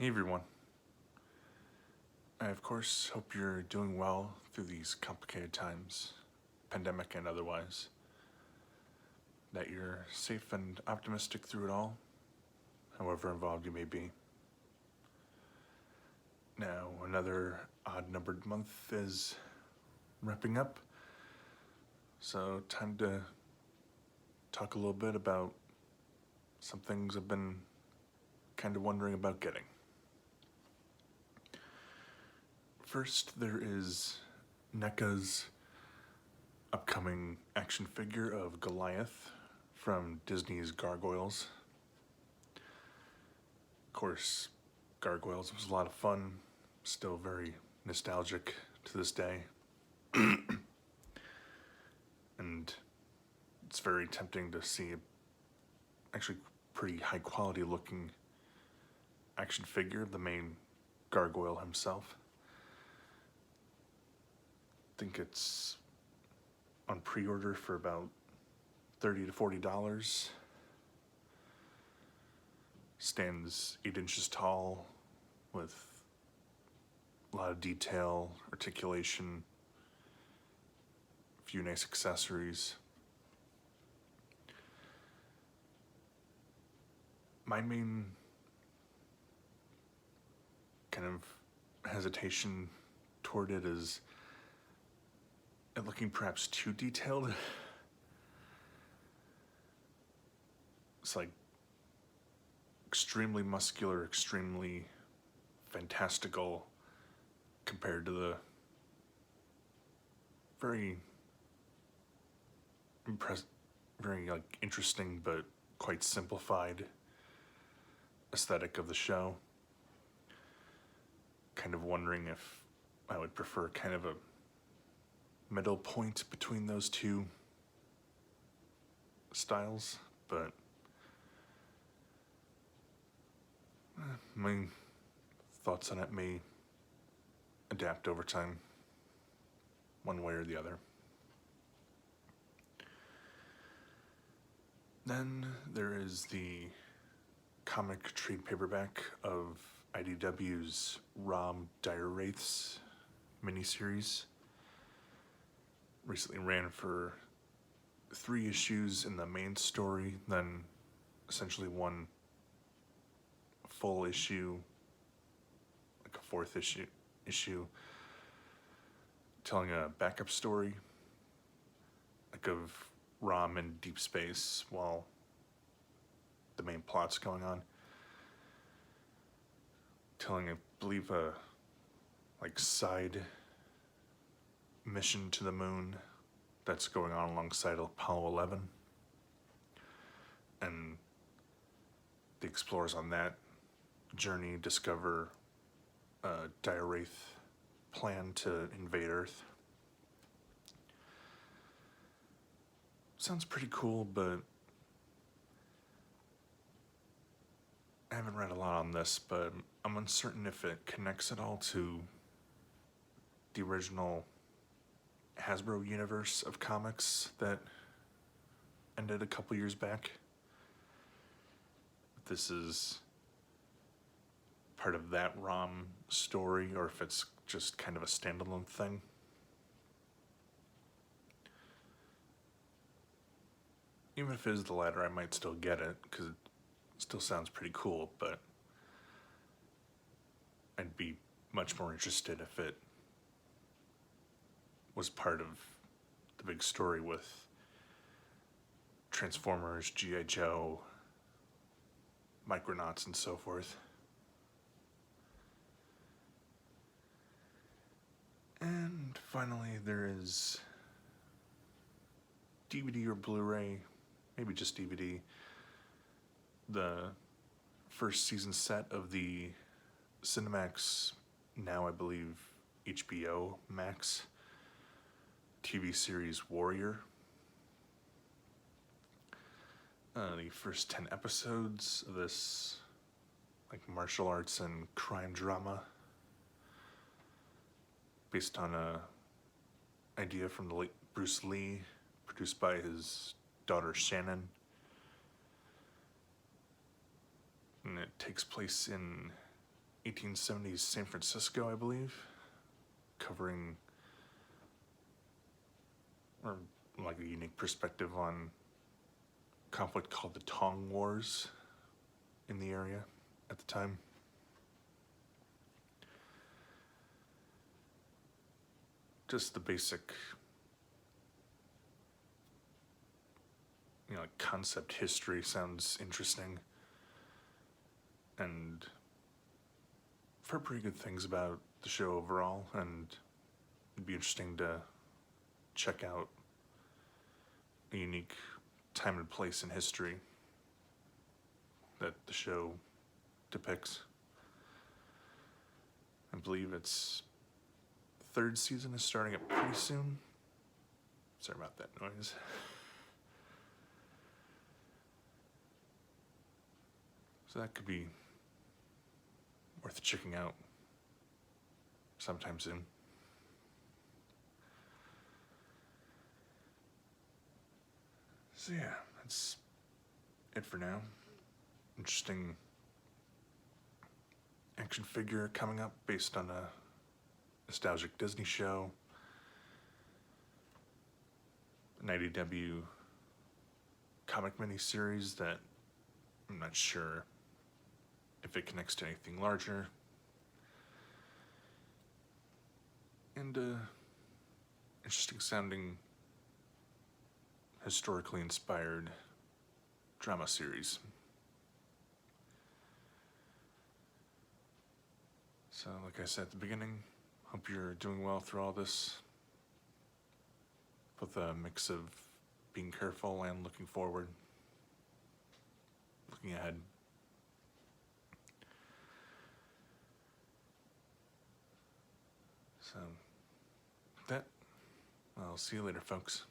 Hey everyone. I of course hope you're doing well through these complicated times, pandemic and otherwise. That you're safe and optimistic through it all, however involved you may be. Now, another odd-numbered month is wrapping up, so time to talk a little bit about some things I've been kind of wondering about getting. First, there is NECA's upcoming action figure of Goliath from Disney's Gargoyles. Of course, Gargoyles was a lot of fun, still very nostalgic to this day. And it's very tempting to see actually pretty high quality looking action figure of the main gargoyle himself. I think it's on pre-order for about $30 to $40. Stands 8 inches tall with a lot of detail, articulation, a few nice accessories. My main kind of hesitation toward it is it looking perhaps too detailed. It's like extremely muscular, extremely fantastical compared to the very interesting but quite simplified aesthetic of the show. Kind of wondering if I would prefer kind of a middle point between those two styles, but my thoughts on it may adapt over time, one way or the other. Then there is the comic trade paperback of IDW's Rom Dire Wraiths miniseries. Recently ran for 3 issues in the main story, then essentially one full issue, like a 4th issue telling a backup story, like of Rom in deep space while the main plot's going on. Telling, I believe, a side mission to the moon that's going on alongside Apollo 11. And the explorers on that journey discover a Dire Wraith plan to invade Earth. Sounds pretty cool, but I haven't read a lot on this, but I'm uncertain if it connects at all to the original Hasbro universe of comics that ended a couple years back. If this is part of that ROM story, or if it's just kind of a standalone thing. Even if it is the latter, I might still get it, because it still sounds pretty cool, but I'd be much more interested if it was part of the big story with Transformers, G.I. Joe, Micronauts, and so forth. And finally, there is DVD or Blu-ray, maybe just DVD, the first season set of the Cinemax, now I believe HBO Max, TV series Warrior. The first 10 episodes of this martial arts and crime drama based on a idea from the late Bruce Lee, produced by his daughter Shannon. And it takes place in 1870s San Francisco, I believe, covering or like a unique perspective on conflict called the Tong Wars in the area at the time. Just the basic, like concept history sounds interesting, and I've heard pretty good things about the show overall, and it'd be interesting to check out a unique time and place in history that the show depicts. I believe its third season is starting up pretty soon. Sorry about that noise. So that could be worth checking out sometime soon. So yeah, that's it for now. Interesting action figure coming up based on a nostalgic Disney show. An IDW comic miniseries that I'm not sure if it connects to anything larger. And interesting sounding, historically inspired drama series. So, like I said at the beginning, hope you're doing well through all this, with a mix of being careful and looking forward, looking ahead. So, with that, I'll see you later, folks.